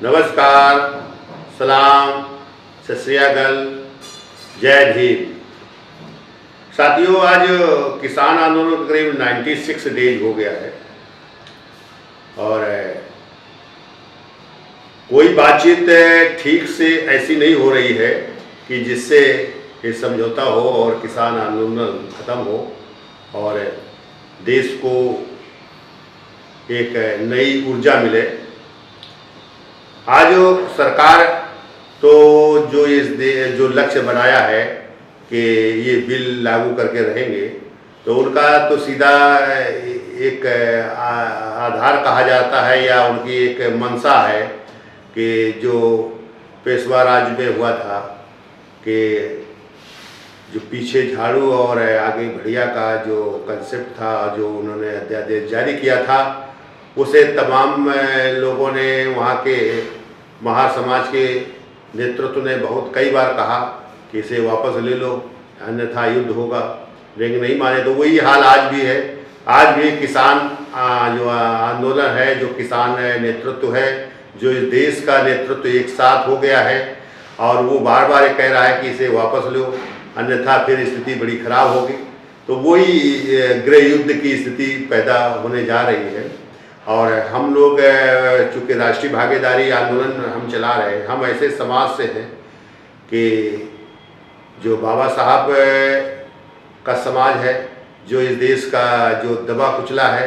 नमस्कार, सलाम, सत श्री अकाल, जय भीम। साथियों, आज किसान आंदोलन करीब 96 डेज हो गया है और कोई बातचीत ठीक से ऐसी नहीं हो रही है कि जिससे ये समझौता हो और किसान आंदोलन ख़त्म हो और देश को एक नई ऊर्जा मिले। आज सरकार तो जो लक्ष्य बनाया है कि ये बिल लागू करके रहेंगे, तो उनका तो सीधा एक आधार कहा जाता है या उनकी एक मंशा है कि जो पेशवा राज में हुआ था कि जो पीछे झाड़ू और आगे बढ़िया का जो कंसेप्ट था, जो उन्होंने अध्यादेश जारी किया था, उसे तमाम लोगों ने, वहाँ के महार समाज के नेतृत्व ने बहुत कई बार कहा कि इसे वापस ले लो, अन्यथा युद्ध होगा, लेकिन नहीं माने। तो वही हाल आज भी है। आज भी किसान जो आंदोलन है, जो किसान नेतृत्व है, जो इस देश का नेतृत्व एक साथ हो गया है और वो बार बार कह रहा है कि इसे वापस लो, अन्यथा फिर स्थिति बड़ी खराब होगी। तो वही गृह युद्ध की स्थिति पैदा होने जा रही है। और हम लोग चूँकि राष्ट्रीय भागीदारी आंदोलन हम चला रहे हैं, हम ऐसे समाज से हैं कि जो बाबा साहब का समाज है, जो इस देश का जो दबा कुचला है,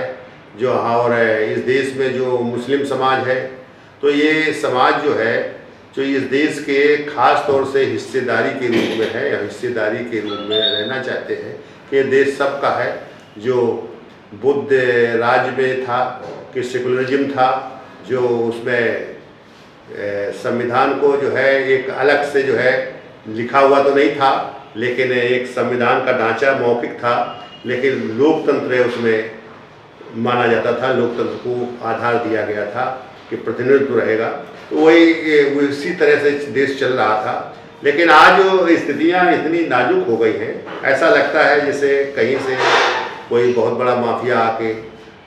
जो और इस देश में जो मुस्लिम समाज है, तो ये समाज जो है, जो इस देश के ख़ास तौर से हिस्सेदारी के रूप में है या हिस्सेदारी के रूप में रहना चाहते हैं कि देश सबका है। जो बुद्ध राज में था कि सेकुलरिज्म था, जो उसमें संविधान को जो है एक अलग से जो है लिखा हुआ तो नहीं था, लेकिन एक संविधान का ढांचा मौखिक था, लेकिन लोकतंत्र उसमें माना जाता था, लोकतंत्र को आधार दिया गया था कि प्रतिनिधित्व रहेगा। तो वही उसी तरह से देश चल रहा था। लेकिन आज स्थितियाँ इतनी नाजुक हो गई हैं, ऐसा लगता है जैसे कहीं से कोई बहुत बड़ा माफिया आके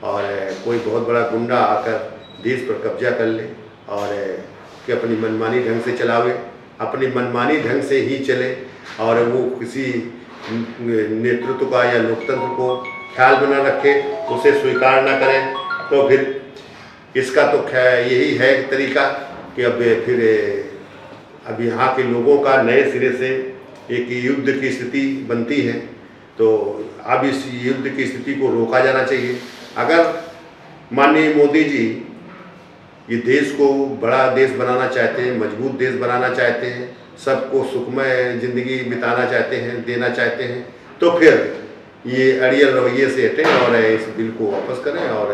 और कोई बहुत बड़ा गुंडा आकर देश पर कब्जा कर ले और कि अपनी मनमानी ढंग से चलावे, अपनी मनमानी ढंग से ही चले और वो किसी नेतृत्व का या लोकतंत्र को ख्याल में न रखे, उसे स्वीकार न करें। तो फिर इसका तो यही है तरीका कि अब यहाँ के लोगों का नए सिरे से एक युद्ध की स्थिति बनती है। तो अब इस युद्ध की स्थिति को रोका जाना चाहिए। अगर माननीय मोदी जी ये देश को बड़ा देश बनाना चाहते हैं, मजबूत देश बनाना चाहते हैं, सबको सुखमय ज़िंदगी बिताना चाहते हैं, देना चाहते हैं, तो फिर ये अड़ियल रवैये से हटें और इस बिल को वापस करें और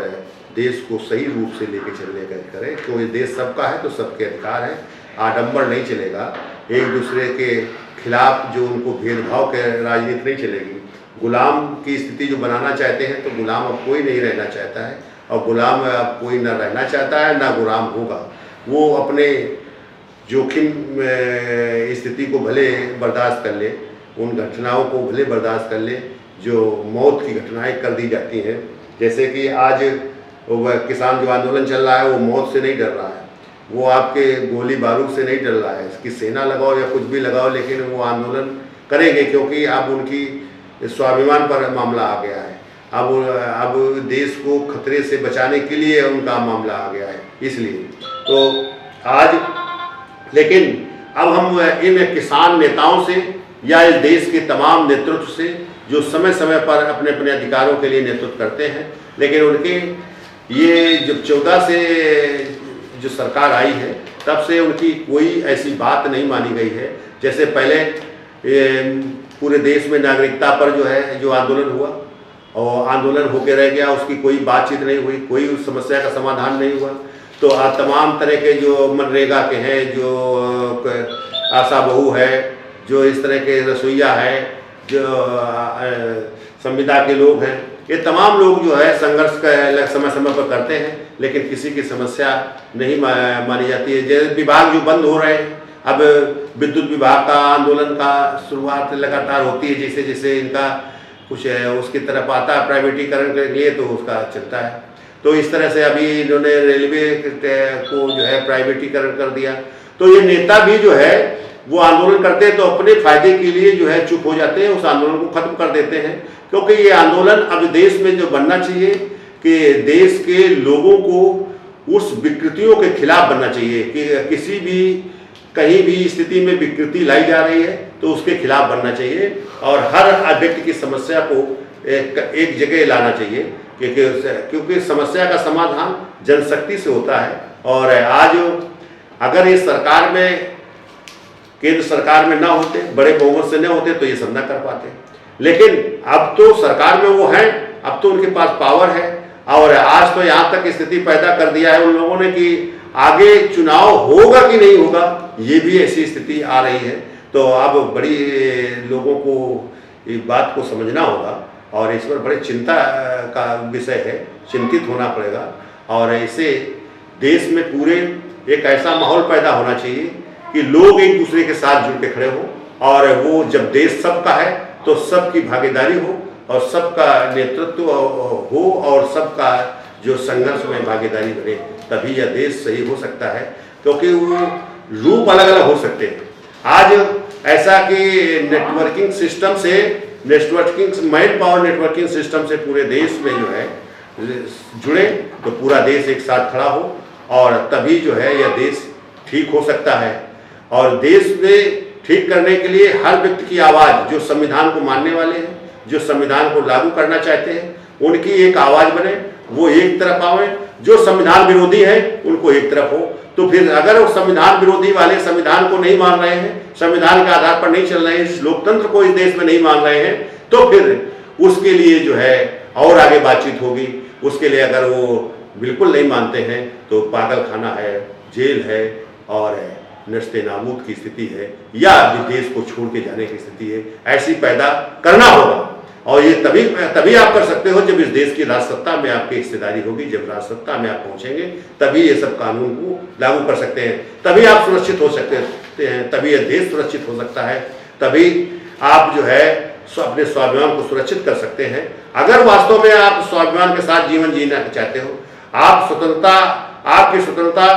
देश को सही रूप से लेके चलने का करें। तो ये देश सबका है, तो सबके अधिकार है, आडंबर नहीं चलेगा, एक दूसरे के खिलाफ जो उनको भेदभाव के राजनीति नहीं चलेगी। गुलाम की स्थिति जो बनाना चाहते हैं, तो गुलाम अब कोई नहीं रहना चाहता है और गुलाम अब कोई ना रहना चाहता है ना गुलाम होगा। वो अपने जोखिम स्थिति को भले बर्दाश्त कर ले, उन घटनाओं को भले बर्दाश्त कर ले जो मौत की घटनाएं कर दी जाती हैं। जैसे कि आज किसान जो आंदोलन चल रहा है, वो मौत से नहीं डर रहा है, वो आपके गोली बारूद से नहीं डर रहा है। इसकी सेना लगाओ या कुछ भी लगाओ, लेकिन वो आंदोलन करेंगे क्योंकि अब उनकी स्वाभिमान पर मामला आ गया है। अब देश को खतरे से बचाने के लिए उनका मामला आ गया है, इसलिए तो आज। लेकिन अब हम इन किसान नेताओं से या इस देश के तमाम नेतृत्व से जो समय समय पर अपने अपने अधिकारों के लिए नेतृत्व करते हैं, लेकिन उनके ये जब 14 से जो सरकार आई है, तब से उनकी कोई ऐसी बात नहीं मानी गई है। जैसे पहले पूरे देश में नागरिकता पर जो है जो आंदोलन हुआ और आंदोलन होके रह गया, उसकी कोई बातचीत नहीं हुई, कोई उस समस्या का समाधान नहीं हुआ। तो तमाम तरह के जो मनरेगा के हैं, जो आशा बहू है, जो इस तरह के रसोईया है, जो संविदा के लोग हैं, ये तमाम लोग जो है संघर्ष का समय समय पर करते हैं, लेकिन किसी की समस्या नहीं मानी जाती है। जैसे विभाग जो बंद हो रहे हैं, अब विद्युत विभाग का आंदोलन का शुरुआत लगातार होती है, जैसे जैसे इनका कुछ उसकी तरफ आता है प्राइवेटीकरण के लिए, तो उसका चलता है। तो इस तरह से अभी इन्होंने रेलवे को जो है प्राइवेटीकरण कर दिया। तो ये नेता भी जो है वो आंदोलन करते हैं तो अपने फायदे के लिए जो है चुप हो जाते हैं, उस आंदोलन को खत्म कर देते हैं। क्योंकि ये आंदोलन अब देश में जो बनना चाहिए कि देश के लोगों को उस विकृतियों के खिलाफ बनना चाहिए कि किसी भी कहीं भी स्थिति में विकृति लाई जा रही है तो उसके खिलाफ बनना चाहिए और हर व्यक्ति की समस्या को एक जगह लाना चाहिए, क्योंकि समस्या का समाधान जनशक्ति से होता है। और आज अगर ये सरकार में, केंद्र सरकार में ना होते, बड़े बहुमत से न होते तो ये सब ना कर पाते, लेकिन अब तो सरकार में वो हैं, अब तो उनके पास पावर है और आज तो यहाँ तक स्थिति पैदा कर दिया है उन लोगों ने कि आगे चुनाव होगा कि नहीं होगा ये भी ऐसी स्थिति आ रही है। तो अब बड़ी लोगों को इस बात को समझना होगा और इस पर बड़ी चिंता का विषय है, चिंतित होना पड़ेगा। और ऐसे देश में पूरे एक ऐसा माहौल पैदा होना चाहिए कि लोग एक दूसरे के साथ जुड़ के खड़े हों और वो जब देश सबका है तो सबकी भागीदारी हो और सबका नेतृत्व हो और सबका जो संघर्ष में भागीदारी बने, तभी यह देश सही हो सकता है। क्योंकि वो रूप अलग अलग हो सकते हैं। आज ऐसा कि नेटवर्किंग सिस्टम से, मैन पावर नेटवर्किंग सिस्टम से पूरे देश में जो है जुड़े तो पूरा देश एक साथ खड़ा हो और तभी जो है यह देश ठीक हो सकता है। और देश में ठीक करने के लिए हर व्यक्ति की आवाज़, जो संविधान को मानने वाले हैं, जो संविधान को लागू करना चाहते हैं, उनकी एक आवाज़ बने, वो एक तरफ आवे। जो संविधान विरोधी है उनको एक तरफ हो। तो फिर अगर वो संविधान विरोधी वाले संविधान को नहीं मान रहे हैं, संविधान के आधार पर नहीं चल रहे हैं, लोकतंत्र को इस देश में नहीं मान रहे हैं, तो फिर उसके लिए जो है और आगे बातचीत होगी। उसके लिए अगर वो बिल्कुल नहीं मानते हैं तो पागल खाना है, जेल है और नस्ते नाबूद की स्थिति है या देश को छोड़ के जाने की स्थिति है, ऐसी पैदा करना होगा। और ये तभी आप कर सकते हो जब इस देश की राजसत्ता में आपकी हिस्सेदारी होगी। जब राजसत्ता में आप पहुंचेंगे तभी ये सब कानून को लागू कर सकते हैं, तभी आप सुरक्षित हो सकते हैं, तभी यह देश सुरक्षित हो सकता है, तभी आप जो है अपने स्वाभिमान को सुरक्षित कर सकते हैं। अगर वास्तव में आप स्वाभिमान के साथ जीवन जीना चाहते हो, आप स्वतंत्रता, आपकी स्वतंत्रता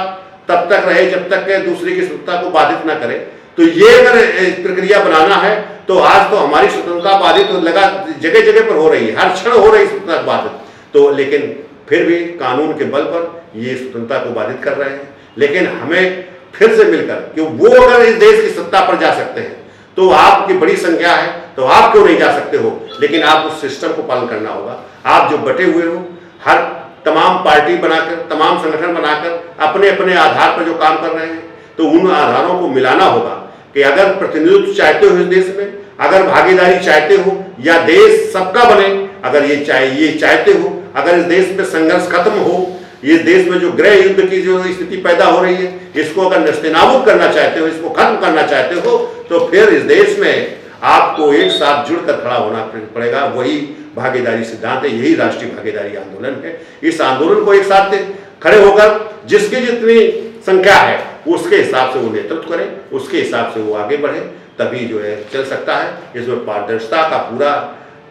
तब तक रहे जब तक के दूसरे की स्वतंत्रता को बाधित ना करे। तो ये अगर प्रक्रिया बनाना है तो आज तो हमारी स्वतंत्रता बाधित लगा जगह जगह पर हो रही है, हर क्षण हो रही स्वतंत्रता बाधित। तो लेकिन फिर भी कानून के बल पर ये स्वतंत्रता को बाधित कर रहे हैं। लेकिन हमें फिर से मिलकर कि वो अगर इस देश की सत्ता पर जा सकते हैं तो आपकी बड़ी संख्या है, तो आप क्यों नहीं जा सकते हो? लेकिन आप उस सिस्टम को पालन करना होगा। आप जो बटे हुए हो, हर तमाम पार्टी बनाकर, तमाम संगठन बनाकर अपने अपने आधार पर जो काम कर रहे हैं, तो उन आधारों को मिलाना होगा कि अगर प्रतिनिधित्व चाहते हो इस देश में, अगर भागीदारी चाहते हो या देश सबका बने, अगर ये चाहते हो, अगर इस देश में संघर्ष खत्म हो, ये देश में जो गृह युद्ध की जो स्थिति पैदा हो रही है, इसको अगर नस्तेनाबूद करना चाहते हो, इसको खत्म करना चाहते हो, तो फिर इस देश में आपको एक साथ जुड़कर खड़ा होना पड़ेगा। वही भागीदारी सिद्धांत है, यही राष्ट्रीय भागीदारी आंदोलन है। इस आंदोलन को एक साथ खड़े होकर जिसकी जितनी संख्या है उसके हिसाब से वो नेतृत्व करें, उसके हिसाब से वो आगे बढ़े, तभी जो है चल सकता है। इसमें पारदर्शिता का पूरा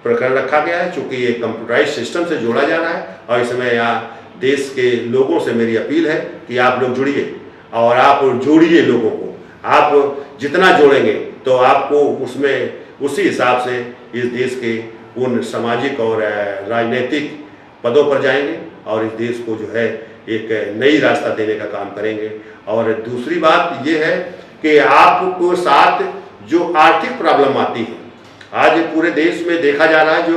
प्रकरण रखा गया है, चूंकि ये कंप्यूटराइज सिस्टम से जोड़ा जा रहा है। और इसमें यहाँ देश के लोगों से मेरी अपील है कि आप लोग जुड़िए और आप जोड़िए लोगों को। आप जितना जोड़ेंगे तो आपको उसमें उसी हिसाब से इस देश के उन सामाजिक और राजनीतिक पदों पर जाएंगे और इस देश को जो है एक नई रास्ता देने का काम करेंगे। और दूसरी बात ये है कि आपको साथ जो आर्थिक प्रॉब्लम आती है, आज पूरे देश में देखा जा रहा है,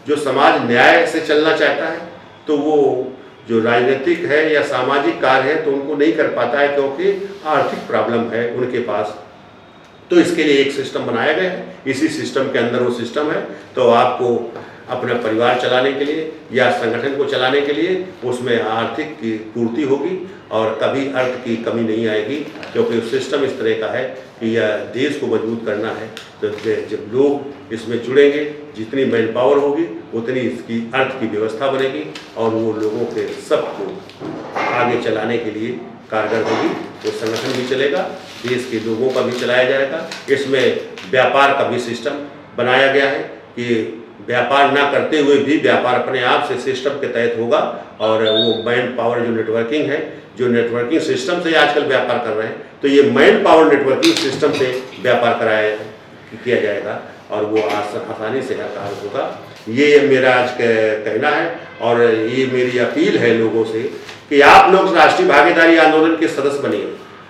जो समाज न्याय से चलना चाहता है तो वो जो राजनीतिक है या सामाजिक कार्य है तो उनको नहीं कर पाता है, क्योंकि आर्थिक प्रॉब्लम है उनके पास। तो इसके लिए एक सिस्टम बनाया गया है, इसी सिस्टम के अंदर वो सिस्टम है। तो आपको अपना परिवार चलाने के लिए या संगठन को चलाने के लिए उसमें आर्थिक की पूर्ति होगी और कभी अर्थ की कमी नहीं आएगी, क्योंकि सिस्टम इस तरह का है कि यह देश को मजबूत करना है। तो जब लोग इसमें जुड़ेंगे, जितनी मैन पावर होगी उतनी इसकी अर्थ की व्यवस्था बनेगी और वो लोगों के सबको आगे चलाने के लिए कारगर होगी। तो संगठन भी चलेगा, देश के लोगों का भी चलाया जाएगा। इसमें व्यापार का भी सिस्टम बनाया गया है कि व्यापार ना करते हुए भी व्यापार अपने आप से सिस्टम के तहत होगा। और वो मैन पावर जो नेटवर्किंग है, जो नेटवर्किंग सिस्टम से आजकल व्यापार कर रहे हैं, तो ये मैन पावर नेटवर्किंग सिस्टम से व्यापार किया जाएगा और वो आसानी से कार्य होगा। ये मेरा आज कहना है और ये मेरी अपील है लोगों से कि आप लोग राष्ट्रीय भागीदारी आंदोलन के सदस्य बनिए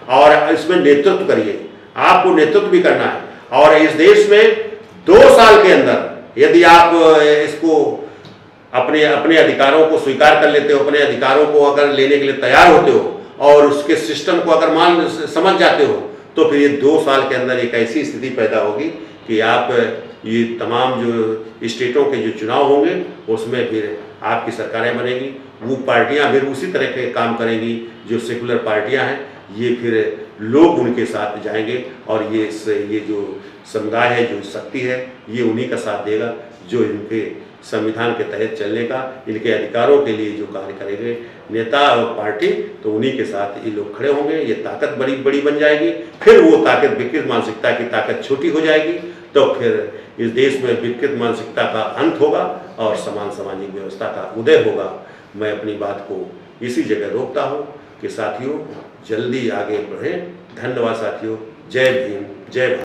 और इसमें नेतृत्व करिए। आपको नेतृत्व भी करना है और इस देश में 2 साल के अंदर यदि आप इसको अपने अपने अधिकारों को स्वीकार कर लेते हो, अपने अधिकारों को अगर लेने के लिए तैयार होते हो और उसके सिस्टम को अगर समझ जाते हो, तो फिर ये 2 साल के अंदर एक ऐसी स्थिति पैदा होगी कि आप ये तमाम जो स्टेटों के जो चुनाव होंगे उसमें फिर आपकी सरकारें बनेगी। वो पार्टियां फिर उसी तरह के काम करेंगी जो सेकुलर पार्टियां हैं, ये फिर लोग उनके साथ जाएंगे और ये जो समुदाय है, जो शक्ति है, ये उन्हीं का साथ देगा जो इनके संविधान के तहत चलने का, इनके अधिकारों के लिए जो कार्य करेंगे नेता और पार्टी, तो उन्हीं के साथ ये लोग खड़े होंगे। ये ताकत बड़ी बड़ी बन जाएगी। फिर वो ताकत विकृत मानसिकता की ताकत छोटी हो जाएगी, तो फिर इस देश में विकृत मानसिकता का अंत होगा और समान सामाजिक व्यवस्था का उदय होगा। मैं अपनी बात को इसी जगह रोकता हूँ कि साथियों जल्दी आगे बढ़ें। धन्यवाद साथियों। जय भीम, जय भारत।